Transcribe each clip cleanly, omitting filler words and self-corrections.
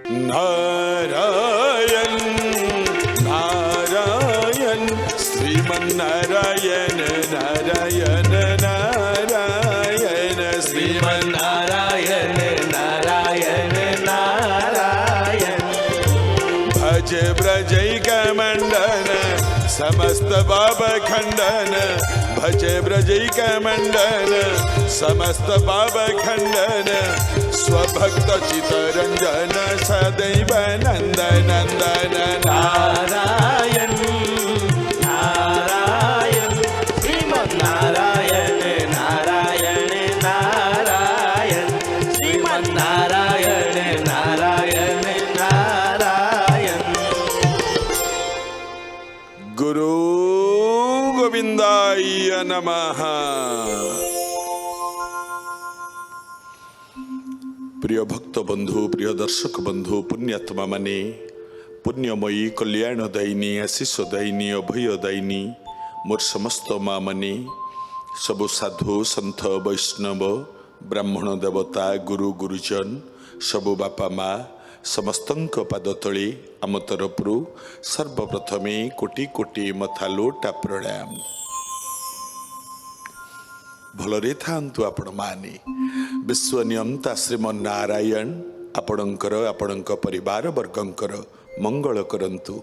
नारायण नारायण श्रीमन्नारायण नारायण नारायण श्रीमन्नारायण नारायण नारायण भज ब्रजैक मंडन समस्त पाप खंडन भज ब्रजैक मंडन समस्त पाप खंडन स्वभक्त चितरंजन सदैव नंद नंदन नारायण नारायण श्रीमन्नारायण नारायण नारायण श्रीमन्नारायण नारायण नारायण गुरु गोविंदाय नमः। प्रिय भक्त बंधु प्रिय दर्शक बंधु पुण्यात्मा माने पुण्यमयी कल्याणदायिनी आशीषदायिनी अभयदायिनी मोर समस्त माँ माने सबु साधु सन्थ वैष्णव ब्राह्मण देवता गुरु गुरुजन सबु बापा माँ समस्तंक पाद तले आम तरफरु सर्वप्रथमे कोटि कोटि मथालोटा प्रणाम। भलरे थांतु आपण माने विश्व नियंता श्रीमन्नारायण आपणकर आपणक परिवार वर्गंकर मंगल करंतु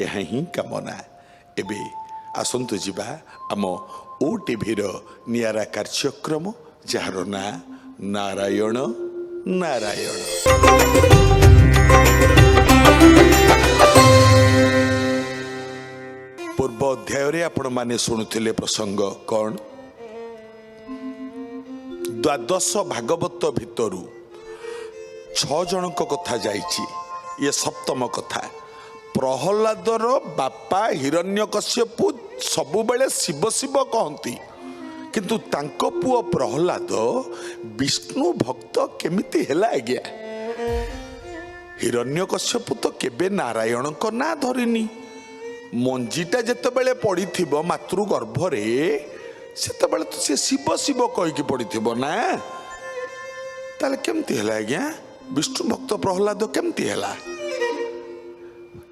यह ही कामना। एबे आसंतु जिबा आम ओटीवी नियारा कार्यक्रम जार ना नारायण नारायण। पूर्व अध्याय आपण माने शुणुथिले प्रसंग कौन द्वादश भागवत भितरु 6 जनक कथा जाइछि ये सप्तम कथा। प्रहलादर बापा हिरण्यकश्यपु सबु बेले शिव शिव कहती किंतु तांको पुओ प्रहलाद विष्णु भक्त केमिति हैला आज्ञा। हिरण्यकश्यपु तो केबे नारायण को ना धरिनी मंजीटा जेतेबेले पड़िथिबो मातृ गर्भरे सेतेबेले तो से शिव शिव कहीकि पड़िथिबो ना ताले केमती हैला आज्ञा विष्णु भक्त प्रहलाद केमती हैला।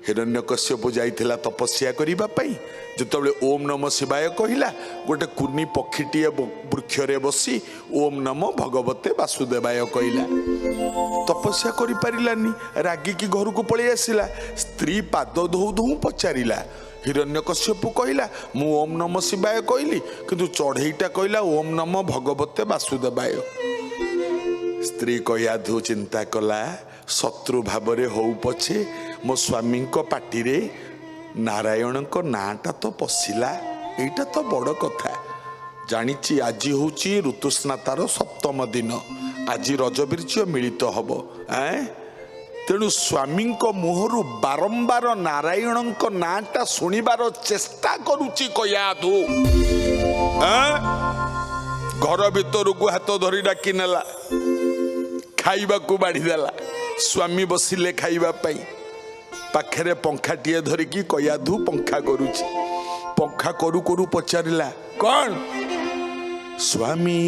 हिरण्यकश्यप जाइथिला तपस्या करिबा पई जेतेबेले ओम नमः शिवाय कहिला गोटे कुनी पक्षीटीए वृक्षरे बसी ओम नमः भगवते वासुदेवाय कहिला तपस्या करि पारिलानी रागी की घर को पळै आसिला स्त्री पाद धौ धौ पचारिला हिरण्यकश्यप कहिला मु ओम नमः शिवाय कहली किंतु चढ़ईटा कहिला ओम नमः भगवते वासुदेवाय। स्त्री कयाधु चिंता कला शत्रु भावरे हो पछे मो स्वामी पाटी रे नारायण को नाटा तो पशिला एटा तो बड़ कथा जानिछि। आज होची ऋतुस्नातार सप्तम दिन आज रजबीर्य मिलित हब तेणु स्वामी मुहरु बारंबार नारायण को नाटा शुणिबार चेष्टा करुची कयाधु घर भीतर को हाथ धरी डाकी नेला खाइबा को बाढ़ी देला स्वामी बसिले खाइबा पाई पाखरे पंखाटीए धरिकी कयाधु पंखा करुची पंखा करू करू पचारिला कौन स्वामी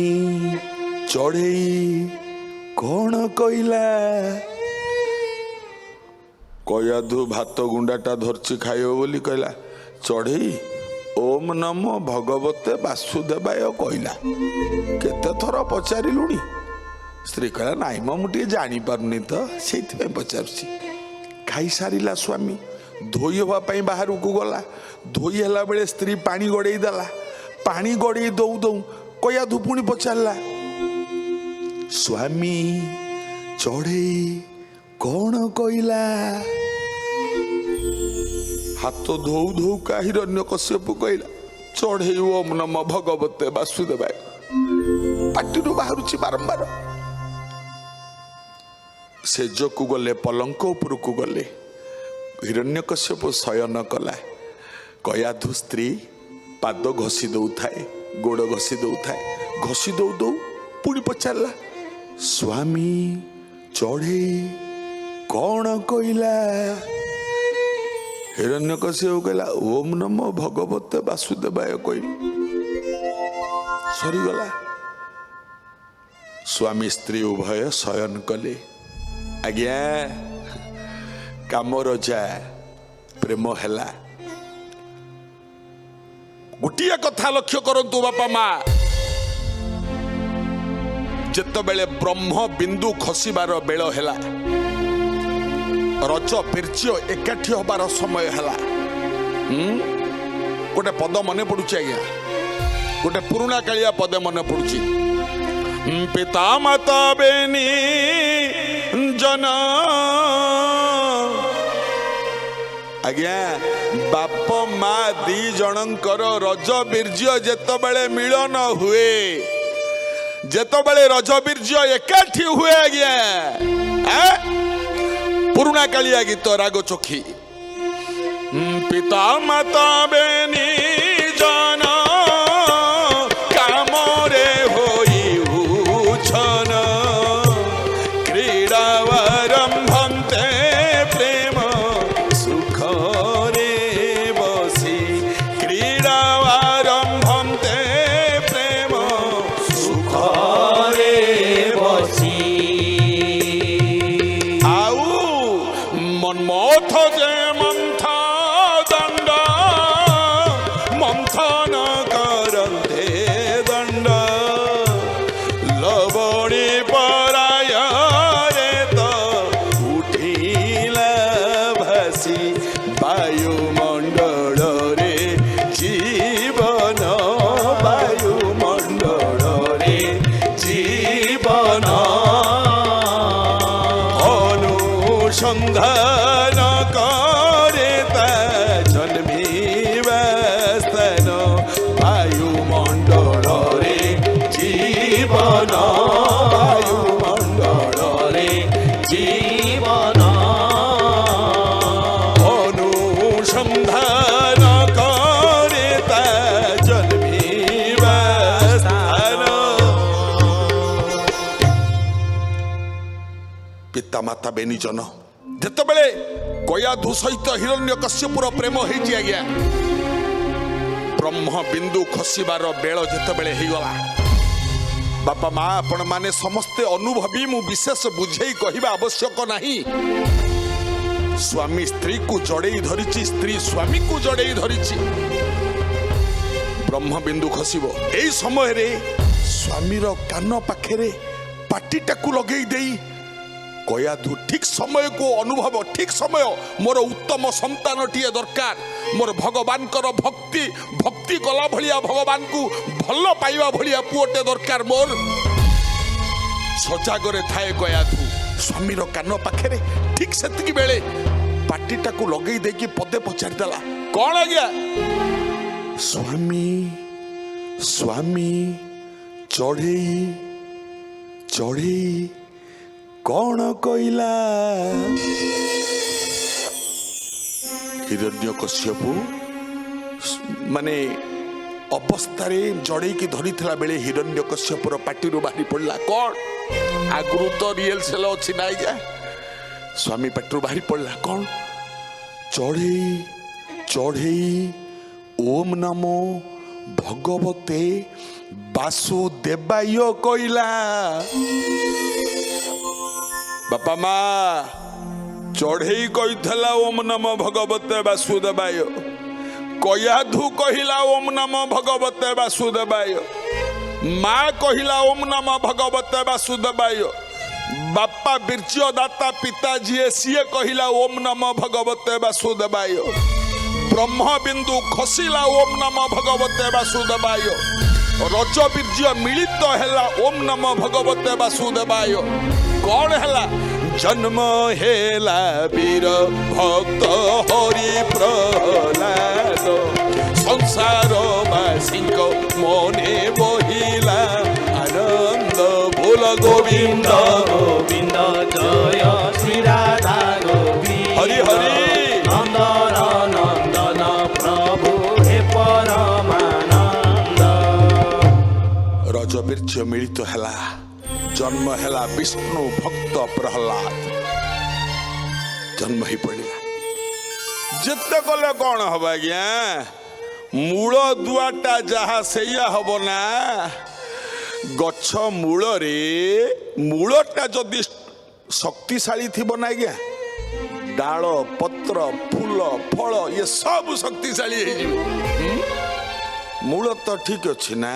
चढ़ई कौन कहला कयाधु भात गुंडाटा धरची खाइब बोली कहला चढ़ई ओम नमो भगवते वासुदेवाय कहला केते थर पचारिलुणी। स्त्री कहला नाई मुझे जानी पारुनी तो से पचारुची। खाई सारिला स्वामी धोई हवाई बाहर को गला धोई है बेले स्त्री पानी गड़े देला पानी गड़े दौ दौ कयाधु पुणी पचारा स्वामी चढ़े कौन कहला हाथ धौ धौ का हिरण्यकश्यप कहला चढ़े ओम नमः भगवते वासुदेवाय पाटी बाहरुची बारंबार। सेजको गले पलंक उपर को गले हिरण्यकश्यप शयन कला कयाधु स्त्री पाद घसी दौ थाए गोड़ घसी दौ थाए घसी दौ दौ पुणी पचारा स्वामी चढ़े कौन कहला हिरण्यकश्यप कहला ओम नमः भगवते वासुदेवाय कहली सरीगला। स्वामी स्त्री उभय शयन कले आज्ञा କାମ ରଜା ପ୍ରେମ ହେଲା। ଗୋଟିଏ କଥା ଲକ୍ଷ୍ୟ କରନ୍ତୁ ବାପା ମା, ଯେତେବେଳେ ବ୍ରହ୍ମ ବିନ୍ଦୁ ଖସିବାର ବେଳ ହେଲା, ରଜ ବୀର୍ଯ୍ୟ ଏକାଠି ହବାର ସମୟ ହେଲା, ଗୋଟେ ପଦ ମନେ ପଡୁଛି ଆଜ୍ଞା, ଗୋଟେ ପୁରୁଣା କାଳିଆ ପଦ ମନେ ପଡୁଛି। ପିତା ମାତା ବେନି ଜନ, ଆଜ୍ଞା ବାପ ମା ଦି ଜଣଙ୍କର ରଜ ବୀର୍ଯ୍ୟ ଯେତେବେଳେ ମିଳନ ହୁଏ, ଯେତେବେଳେ ରଜ ବୀର୍ଯ୍ୟ ଏକାଠି ହୁଏ ଆଜ୍ଞା, ପୁରୁଣା କାଳିଆ ଗୀତ ରାଗ ଚୋଖି। ପିତା ମାତା ବେନି ଜନ କାମରେ ହୋଇ ଉଛନ, କ୍ରୀଡ଼ାରମ୍ଭନ୍ତେ ପ୍ରେମ ସୁଖରେ ବସି, କ୍ରୀଡ଼ାରମ୍ଭନ୍ତେ ପ୍ରେମ ସୁଖରେ ବସି। ଆଉ ମନ୍ମଥ ଯେ ମନ୍ଥ ଦଣ୍ଡ, ମନ୍ଥନ କରନ୍ତେ ଦଣ୍ଡ, ଲବଣୀ ପରାୟରେ ତ ଉଠିଲା ଭାସି, ବାୟୁମଣ୍ଡଳରେ ଜୀବନ, ବାୟୁମଣ୍ଡଳରେ ଜୀବନ অনুসন্ধান করে তা জন্মিবা স্থান, বায়ুমণ্ডଳରେ জীবন, বায়ুমণ্ডଳରେ জীবন অনুসন্ধান করে তা জন্মিবা স্থান। ପିତା ମାତା ବେନିଜନ, ଯେତେବେଳେ ଗୟାଧୁ ସହିତ ହିରଣ୍ୟକଶ୍ୟପର ପ୍ରେମ ହେଇଛି ଆଜ୍ଞା, ବ୍ରହ୍ମ ବିନ୍ଦୁ ଖସିବାର ବେଳ ଯେତେବେଳେ ହେଇଗଲା, ବାପା ମା ଆପଣ ମାନେ ସମସ୍ତେ ଅନୁଭବୀ, ମୁଁ ବିଶେଷ ବୁଝେଇ କହିବା ଆବଶ୍ୟକ ନାହିଁ। ସ୍ୱାମୀ ସ୍ତ୍ରୀକୁ ଜଡେଇ ଧରିଛି, ସ୍ତ୍ରୀ ସ୍ୱାମୀକୁ ଜଡେଇ ଧରିଛି, ବ୍ରହ୍ମ ବିନ୍ଦୁ ଖସିବ। ଏଇ ସମୟରେ ସ୍ୱାମୀର କାନ ପାଖରେ ପାଟିଟାକୁ ଲଗେଇ ଦେଇ ଗୟାଧୁ ଠିକ ସମୟକୁ ଅନୁଭବ, ଠିକ ସମୟ, ମୋର ଉତ୍ତମ ସନ୍ତାନଟିଏ ଦରକାର, ମୋର ଭଗବାନଙ୍କର ଭକ୍ତି କଲା ଭଳିଆ, ଭଗବାନଙ୍କୁ ଭଲ ପାଇବା ଭଳିଆ ପୁଅଟେ ଦରକାର ମୋର। ସଜାଗରେ ଥାଏ ଗୟାଧୁ ସ୍ୱାମୀର କାନ ପାଖରେ। ଠିକ ସେତିକି ବେଳେ ପାଟିଟାକୁ ଲଗେଇ ଦେଇକି ପଦେ ପଚାରିଦେଲା, କଣ ଆଜ୍ଞା? ସ୍ୱାମୀ ସ୍ୱାମୀ ଚଢ଼େଇ ଚଢ଼େଇ କଣ କହିଲା? ହିରଣ୍ୟକଶ୍ୟପ ମାନେ ଅବସ୍ଥାରେ ଜଡେଇକି ଧରିଥିଲା ବେଳେ ହିରଣ୍ୟକଶ୍ୟପର ପାଟିରୁ ବାହାରି ପଡିଲା, କଣ? ଆଗରୁ ତ ରିହର୍ସାଲ ଅଛି ନା ଆଜ୍ଞା, ସ୍ୱାମୀ ପାଟିରୁ ବାହାରି ପଡିଲା, କଣ? ଚଢ଼େଇ ଚଢ଼େଇ ଓମ୍ ନମୋ ଭଗବତେ ବାସୁଦେବାୟ କହିଲା। ବାପା ମା, ଚଢ଼େଇ କହିଥିଲା ଓମ୍ ନମ ଭଗବତେ ବାସୁଦେବାୟ, ଗୟାଧୁ କହିଲା ଓମ୍ ନମ ଭଗବତେ ବାସୁଦେବାୟ, ମା କହିଲା ଓମ୍ ନମ ଭଗବତେ ବାସୁଦେବାୟ, ବାପା ବୀର୍ଯ୍ୟ ଦାତା ପିତା ଯିଏ ସିଏ କହିଲା ଓମ୍ ନମ ଭଗବତେ ବାସୁଦେବାୟ, ବ୍ରହ୍ମ ବିନ୍ଦୁ ଖସିଲା ଓମ୍ ନମ ଭଗବତେ ବାସୁଦେବାୟ, ରଜ ବୀର୍ଯ୍ୟ ମିଳିତ ହେଲା ଓମ୍ ନମ ଭଗବତେ ବାସୁଦେବାୟ। କଣ ହେଲା? ଜନ୍ମ ହେଲା ବୀର ଭକ୍ତ ହରି ପ୍ରହ୍ଲାଦ, ସଂସାର ବାସୀଙ୍କ ମନେ ବହିଲା ଆନନ୍ଦ ବୋଲ ଗୋବିନ୍ଦ ଗୋବିନ୍ଦ ଜୟ ଶ୍ରୀ ରାଧା ଗୋବିନ୍ଦ, ହରି ହରି ନନ୍ଦନ ନନ୍ଦନ ପ୍ରଭୁ ହେ ପରମାନନ୍ଦ। ରଜ ବୀର୍ଯ୍ୟ ମିଳିତ ହେଲା, ଜନ୍ମ ହେଲା ବିଷ୍ଣୁ ଭକ୍ତ ପ୍ରହ୍ଲାଦ, ଜନ୍ମ ହେଇ ପଡ଼ିଲା। ଯେତେ କଲେ କଣ ହବ ଆଜ୍ଞା, ମୂଳ ଦୁଆଟା ଯାହା ସେଇଆ ହବ ନା। ଗଛ ମୂଳରେ ମୂଳଟା ଯଦି ଶକ୍ତିଶାଳୀ ଥିବ ନା ଆଜ୍ଞା, डाल पत्र फूल फल ये सब शक्तिशाली मूल तो ठीक अच्छे ना।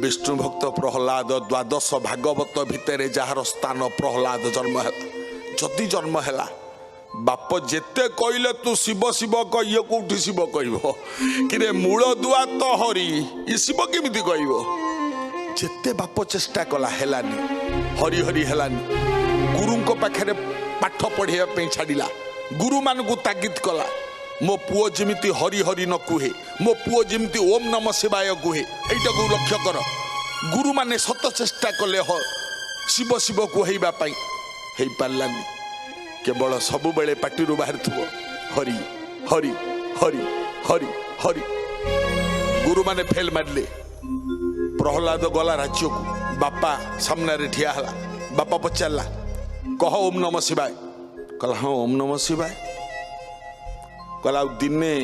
विष्णु भक्त प्रहलाद द्वादश भागवत भितर जार स्थान प्रहलाद जन्म है जदि जन्म है बाप जेते कहले तू शिव शिव कह कौटी शिव कह मूल दुआ तो हरि ये शिव केमी कह जेते बाप चेष्टा कला हेलानी हरि हरि हेलानी गुरु पाखे पाठ पढ़ाई छाड़ा गुरु मान को तागिद कला मो पुओ जिमिति हरि हरि न कुहे मो पुओ जिमिति ओम नमः शिवाय कुहे एटा को लक्ष्य कर गुरु माने सत चेष्टा कले हो शिव शिव कुहैबा पई हे पारलानी केवल सबु बेले पाटिरु बाहर थुबो हरि हरि हरि हरि हरि गुरु माने फेल मारले प्रहलाद गला राज्य को बापा सामने रे ठिया हला बापा पचारला कह ओम नमः शिवाय कहला हाँ ओम नमः शिवाय कहला दिने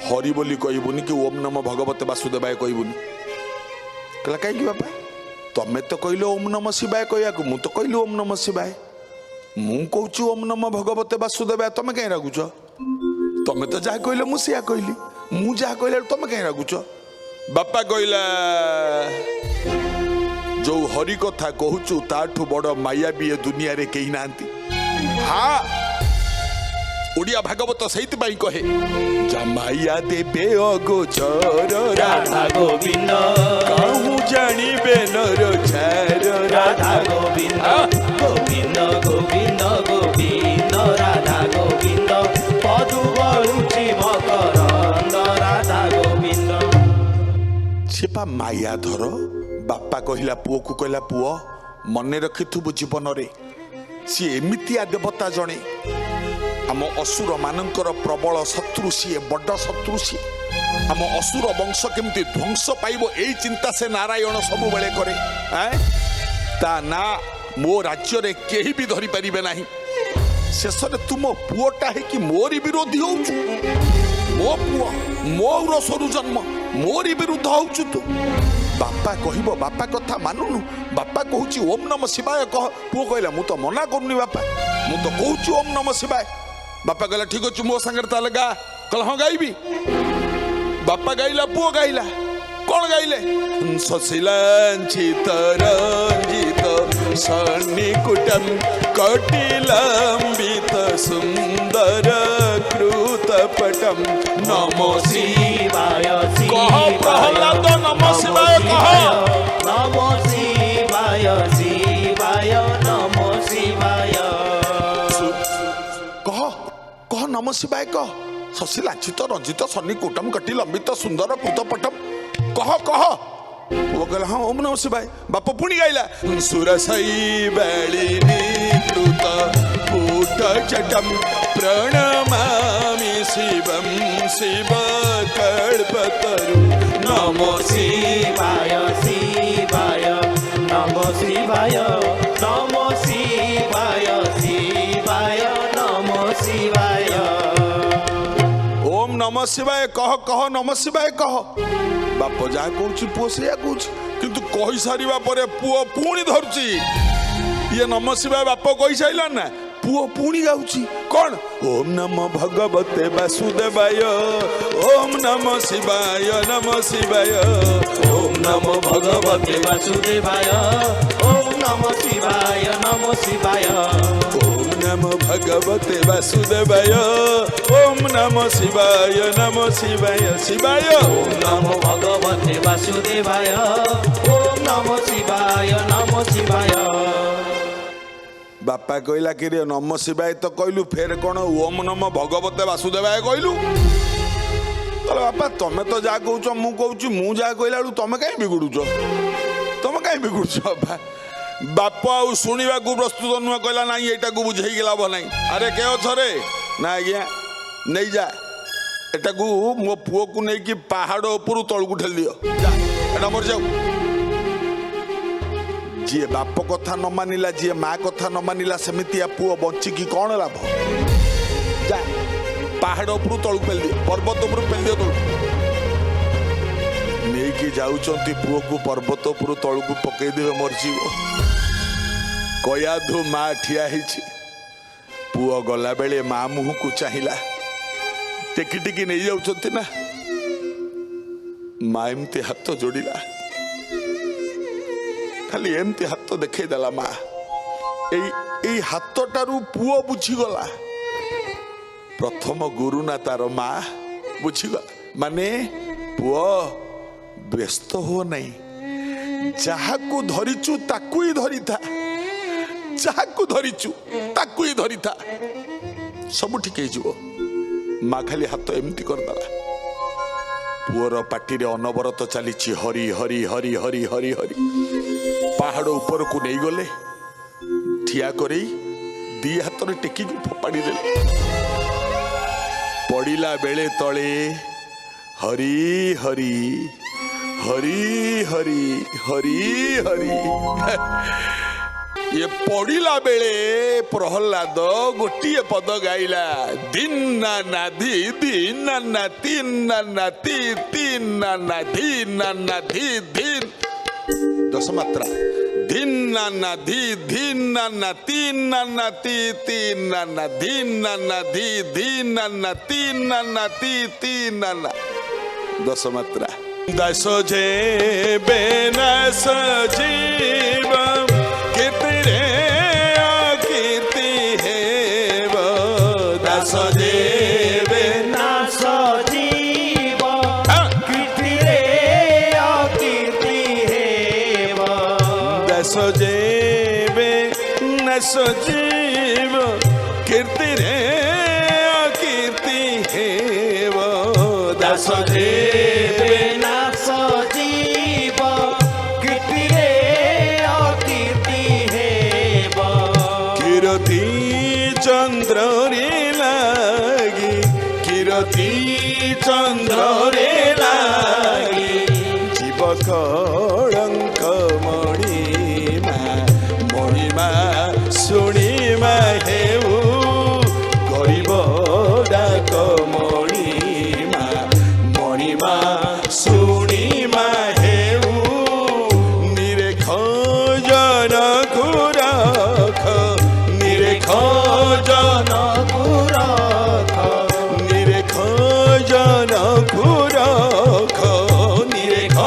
हरि बोली कहबुनि कि ओम नमः भगवते वासुदेवाय कहबुनि कहला कहीं बापा तमें तो कहल ओम नमः शिवाय कहया मु तो कहली ओम नमः शिवाय मु कहूँ ओम नमः भगवते वासुदेवाय तमें कहीं रागुच तमें तो जहाँ कहले मु सिया कहली मु जहाँ कहले तमें कहीं रागुच बापा कहला जो हरि कथा कहूचु ताठू बड़ माया भी दुनिया रे कहीं नांती हाँ ओडिया भागवत सहित बाई कहे जमाया देबे अगोचर राधा गोविंद कहूँ जानिबे नर छार राधा गोविंद गोविंद गोविंद गोविंद राधा गोविंद पदु बरुचि मकरंद राधा गोविंद सेपा माया धर बापा कहला पुओ को कहला पुओ मने रखिथुबु जीवन रे सी एमितिया देवता जणे आम असुर मानकर प्रबल शत्रु सी बड़ शत्रु सी आम असुर वंश केमती ध्वंस पाइब यही चिंता से नारायण सबु बेले करे ता ना मो राज्य रे केही भी धरी परिबे नाही शेष रे तुम पुओटा है कि मोरी विरोधी होउछु मो पुओ मोर सरु जन्म मोरी विरुद्ध होउछु तू बापा कहब बापा कथा मानुनु बापा कहूची ओम नमः शिवाय कह पुओ कहला मु तो मना करूनी बापा मु तो कहूची ओम नमः शिवाय बापा कहला ठीक अच्छे मो सांगे ताले गा कहला हाँ गाइबी बापा गाइला पुओ गाइला कौन गाइले सशिलांचित रंजित सन्निकुटम कटिलंबित सुंदर कृतपटम नमो शिवाय कह प्रहलाद नमः शिवाय कह नमो शिवाय शिवाय नमो शिवाय कह कह नमः शिवाय कह सशिलांचित रंजित सन्निकुटम कटिलंबित सुंदर कृतपटम कह कह वो कहला हाँ ओम नमः शिवाय बाप पुणी गाइला सुरसई बैलिनी कृत कूट चटम प्रणमामि शिवम शिव कल्पतरु नमो शिवाय शिवाय नमो शिवाय नमो शिवाय शिवाय नमो शिवाय ओम नमः शिवाय कह नमः शिवाय कह बाप जहाँ कहूँ पुओ से कहूँ किंतु कही सारिबा परे पुओ पुणी धरुची ये नमः शिवाय बाप कही साइला ना पुओ पुणी गाउची कौन ओम नमः भगवते वासुदेवाय ओम नमः शिवाय नमः शिवाय ओम नमो भगवते वासुदेवाय ओम नमो शिवाय नमो शिवाय ओम नमः भगवते वासुदेवाय ओम नमः शिवाय नमः शिवाय शिवाय ओम नमो भगवते वासुदेवाय ओम नमो शिवाय नमो शिवाय बापा कहला कि रे नमः शिवाय तो कहलु फेर कौन ओम नमः भगवते वासुदेवाय कहलु कहला बापा तमें तो जा कहूच मु कहूँ मु जा कहला तमें कहीं बिगुड़ुच तमें कहीं बिगुड़ुच बापा बाप आउ शुणा को प्रस्तुत नुह कहला ना यहाँ को बुझे लाभ ना अरे के अरे ना आज्ञा नहीं जा एटा को मो पुओ को लेकिन पहाड़ उपरू तलू ठेल दियो जा एटा मर जाऊ जी बाप कथा न मानिला जी माँ कथा न मानिला सेमितिया पुओ बंचिकी कौन लाभ जा पहाड़ उपरू तलू पेल दियो पर्वत उपरू पेल दियो तलू ନେଇକି ଯାଉଛନ୍ତି ପୁଅକୁ ପର୍ବତ ଉପରୁ ତଳକୁ ପକେଇଦେବେ ମରିଯିବ। କୟାଧୁ ମା ଠିଆ ହେଇଛି। ପୁଅ ଗଲାବେଳେ ମା ମୁହଁକୁ ଚାହିଁଲା। ଟେକି ଟେକି ନେଇଯାଉଛନ୍ତି ନା। ମା ଏମିତି ହାତ ଯୋଡ଼ିଲା, ଖାଲି ଏମିତି ହାତ ଦେଖେଇଦେଲା। ମା ଏଇ ହାତଟାରୁ ପୁଅ ବୁଝିଗଲା ପ୍ରଥମ ଗୁରୁ ନା ତାର ମା ବୁଝିଗଲା। ମାନେ ପୁଅ ବ୍ୟସ୍ତ ହୁଅ ନାହିଁ, ଯାହାକୁ ଧରିଛୁ ତାକୁ ହିଁ ଧରିଥା, ଯାହାକୁ ଧରିଛୁ ତାକୁ ହିଁ ଧରିଥା, ସବୁ ଠିକ ହେଇଯିବ। ମା ଖାଲି ହାତ ଏମିତି କରିଦେଲା। ପୁଅର ପାଟିରେ ଅନବରତ ଚାଲିଛି ହରି ହରି ହରି ହରି ହରି ହରି। ପାହାଡ଼ ଉପରକୁ ନେଇଗଲେ, ଠିଆ କରି ଦି ହାତରେ ଟେକିକି ଫୋପାଡ଼ି ଦେଲେ। ପଡ଼ିଲା ବେଳେ ତଳେ ହରି ହରି ହରି ହରି ହରି ହରି। ये पड़िला बेले प्रहलाद गोटे पद गाइला, दिन नाधी दिन नाती नाती तीन नाधी नाधी धीन। दस मात्रा दिन नाधी धीन नाती नाती तीन नाधी नाधी धीन नाती नाती तीन। दस मात्रा दस जे बेनस जीव कीर्ति है दस देवे नाश जीव कीर्ति रे अकीर्ति हेव। दस देवे नस जीव कीर्ति रे अकीर्ति हेव। दस देवे नाश जीव कीर्ति रे अकीर्ति हेव। कीर्ति चंद्र रे लागी, कीर्ति चंद्र रे लागी, जीव कलंक मणिमा मणिमा शुणिमा हेउ गरीब डाक मणिमा मणिमा शुणिमा हेउ। निरेख जनकु रख, निरेख जनकु रख, निरेख जनकु रख, निरेख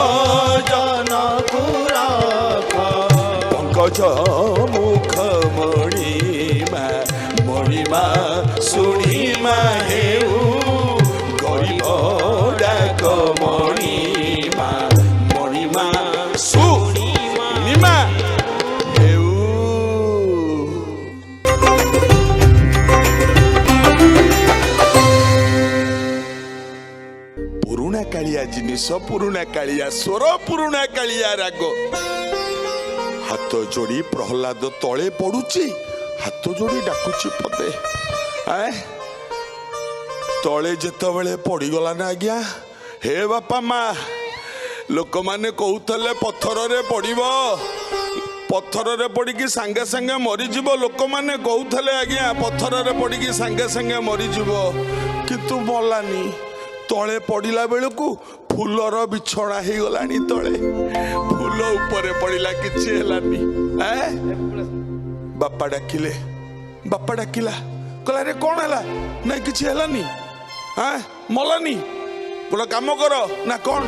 जनकु रख। पंकज मुख मणिमा मणिमा शुणिमा हेउ गरीब डाक मणिमा मणिमा शुणिमा हेउ। पुरुଣା कालिया जिनिस, पुरुଣା कालिया स्वर, पुरुଣା कालिया राग। हाथ जोड़ी प्रहलाद तले पड़ुची, हाथ जोड़ी डाकुची पदे। तले जेतबेले पड़ीगला ना आज्ञा, हे बापा माँ, लोक माने कहूतले पत्थर रे पड़िब, पत्थर रे पड़िकी सांगे सांगे मरीजिब। लोक माने कहूतले आज्ञा पत्थर रे पड़िकी सांगे सांगे मरीजिब, किंतु मलानी। तले पड़िला बेलू फूलर बिछड़ा हो गलानी, तले फूल उपरे पड़िला किछि हेलानी। बापा डाकिले, बापा डाकिला, कहला रे कौन हैला? नहीं किछि हेलानी, मलानी। गोटे काम कर ना कौन,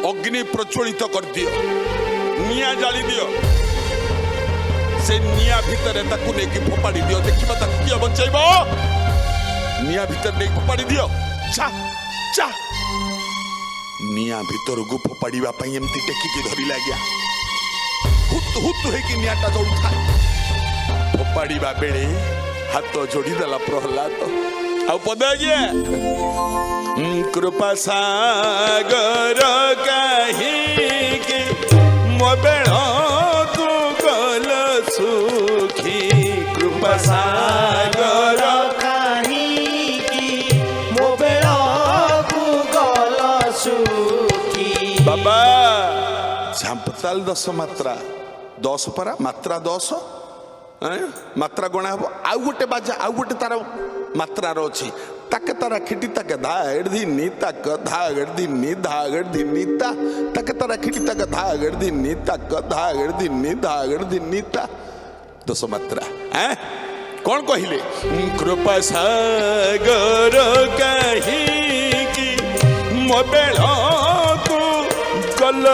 अग्नि प्रज्वलित कर दियो, निया जाली दियो, से निया भितर ताकू नहीं फोपाड़ी दियो, देखिबा ताकू किए बचाइब। निया भितर नहीं फोपाड़ी दियो, चा चा। निया भितर को फोपाड़ीबा पई एमती टेकिकी धरी लाग्या, हुत हुत हेकी नियाटा जळुथा। फोपाड़ीबा बेले हाथ जोड़ी देला प्रहलाद। आ पद आज्ञा कृपा सागर कहीं मो बेड़ तू गल सुखी। कृपा सागर बाबा झांपताल 10 मात्रा 10 परा मात्रा 10 मात्रा गणा हम आउ गोटे बाजा आउ गोटे तार मात्रार अच्छी ताके तारा खिटी ताके धागड़ धिन्नी तक धागड़ धिन्नी धागड़ धिन्नी ता ताके तारा खिटी ताके धागड़ धिन्नी तक धागड़ धिन्नी धागड़ धिन्नी ता दस मात्रा हैं कौन कहिले कृपा सागर कहीं की मो बेला को कल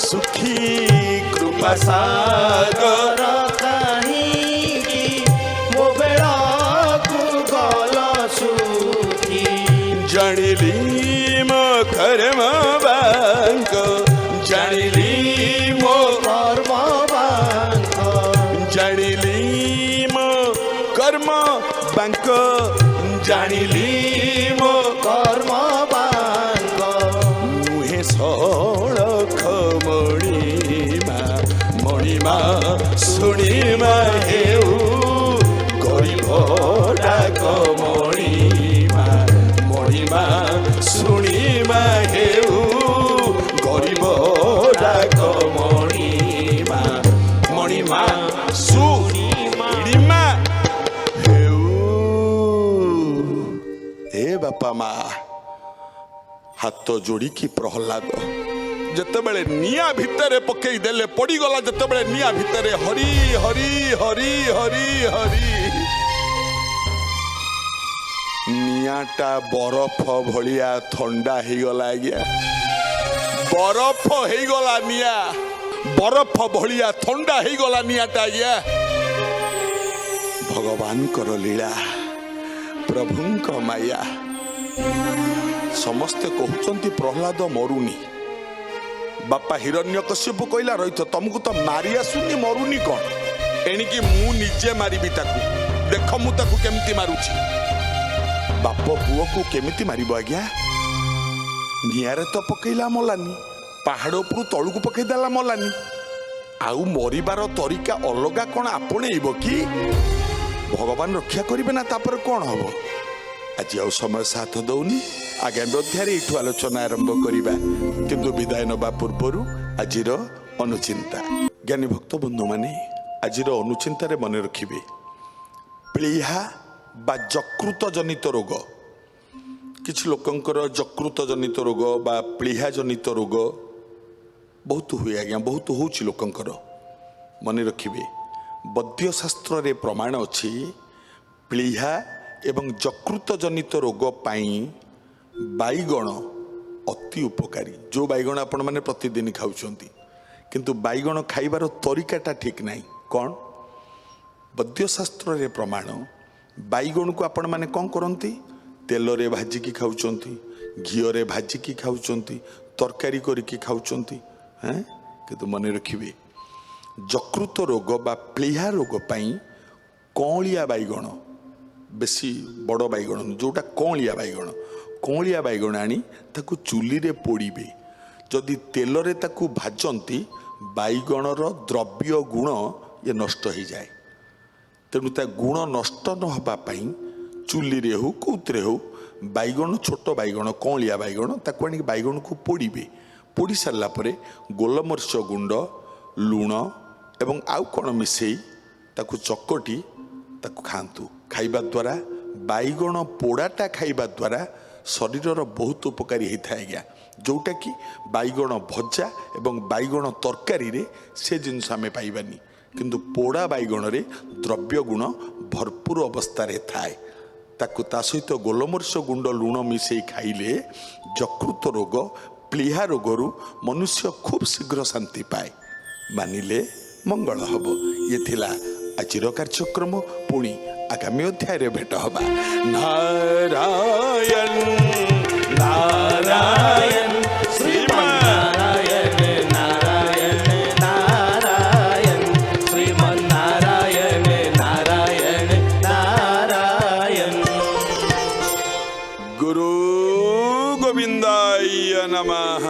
सुखी कृपा सागर କାହିଁକି ମୋ ବେଳକୁ ଗଲ ସୁଖୀ ଜାଣିଲି ମୋ କର୍ମ ବାଙ୍କ ଜାଣିଲି ମୋ କର୍ମ ବାଙ୍କ ଜାଣିଲି ମୋ କର୍ମ ବାଙ୍କ ଜାଣିଲି ମୋ କର୍ମ ବାଙ୍କ ନୁହେଁ ସଳଖ ମଣିମା ଶୁଣିମା ହେଉ ଗରିବ ଡାକ ମଣିମା ମଣିମା ଶୁଣିମା ହେଉ ଗରିବ ଡାକ ମଣିମା ମଣିମା ଶୁଣିମା ହେଉ ଏ ବାପା ମା ହାତ ଯୋଡ଼ିକି ପ୍ରହ୍ଲାଦ ଯେତେବେଳେ ନିଆଁ ଭିତରେ ପକେଇ ଦେଲେ ପଡ଼ିଗଲା ଯେତେବେଳେ ନିଆଁ ଭିତରେ ହରି ହରି ହରି ହରି ହରି ନିଆଁଟା ବରଫ ଭଳିଆ ଥଣ୍ଡା ହେଇଗଲା ଆଜ୍ଞା ବରଫ ହେଇଗଲା ନିଆଁ ବରଫ ଭଳିଆ ଥଣ୍ଡା ହେଇଗଲା ନିଆଁଟା ଆଜ୍ଞା ଭଗବାନଙ୍କର ଲୀଳା ପ୍ରଭୁଙ୍କ ମାୟା ସମସ୍ତେ କହୁଛନ୍ତି ପ୍ରହ୍ଲାଦ ମରୁନି बापा हिरण्यकश्यप कहला रही तुमको तो मारी आसुनी मरुनी कौन एणिकी मु निजे मारी देख मु ताकू केमती मारुची बाप पुओ को केमिति मारिबो आज्ञा नियारे तो पकेला मलानी पहाड़ उपरु तळुकु पकेदेला मलानी आउ मरिबार तरीका अलगा कौन आपणेइबो कि भगवान रक्षा करिबे ना तापर कौन हबो आज आउ समय साथ दौनी आगामी अध्याय एठू आलोचना आरंभ करिबा किंतु विदाय नबा पूर्वरु आजिर अनुचिंता ज्ञानी भक्त बंधु माने आजिर अनुचिंता रे मन रखिबे प्लीहा बा जकृत जनित रोग किछि लोकंकर जकृत जनित रोग बा प्लीहा जनित रोग बहुत हुए आज्ञा बहुत होउछि लोकंकर मन रखिबे वैद्य शास्त्र रे प्रमाण अछि प्लीहा एवं जकृत जनित रोग पाई बैगण अति उपकारी जो बैगण आपण मैंने प्रतिदिन खाऊंट किंतु बैगण खाइबार तरीकाटा ठीक नहीं कौन वैद्यशास्त्र रे प्रमाण बैगण को आपण मैंने कौन करती तेल रे भाजिकी खाऊंट घीओ रे भाजिकी खाऊंट तरकारी करिकी खाऊंट हैं किंतु मन रखिबे जकृत रोग बा प्लीहा रोग पाई कौलिया बैगण बेसी बड़ बैगण जोटा कौलिया बैगण आनी ताकू चुली रे पोड़ीबे जदि तेल रे ताकू भाजंती बैगणर द्रव्य गुण ये नष्ट हो जाए तेणु ता गुण नष्ट न हबा पई चुली रे हो कौतरे हो बैगण छोट बैगण कौलिया बैगण ताकू आनी बैगण को पोड़ीबे पोड़ी सारा परे गोलमरीच गुंड लुण एवं आउ कौन मिसेई ताकू चकटी ताकू खातु खाइबा द्वारा बैगण पोड़ाटा खाइबा द्वारा शरीर बहुत उपकारी होता है आज्ञा जोटा कि बैगण भजा एवं बैगण तरकारी रे से जिनस आम पाइबानी किंतु पोड़ा बैगण रे द्रव्य गुण भरपूर अवस्था रे थाए ताकू ता सहित गोलमरीच गुंड लुण मिसई खाइले जकृत रोग प्लीहा रोगरु मनुष्य खूब शीघ्र शांति पाए मानिले मंगल हब ये थिला आजिर कार्यक्रम पुणी आगामी अध्याय रे भेट हबा नारायण नारायण श्रीमन्नारायण नारायण नारायण श्रीमन्नारायण नारायण नारायण गुरु गोविंदाय नमः।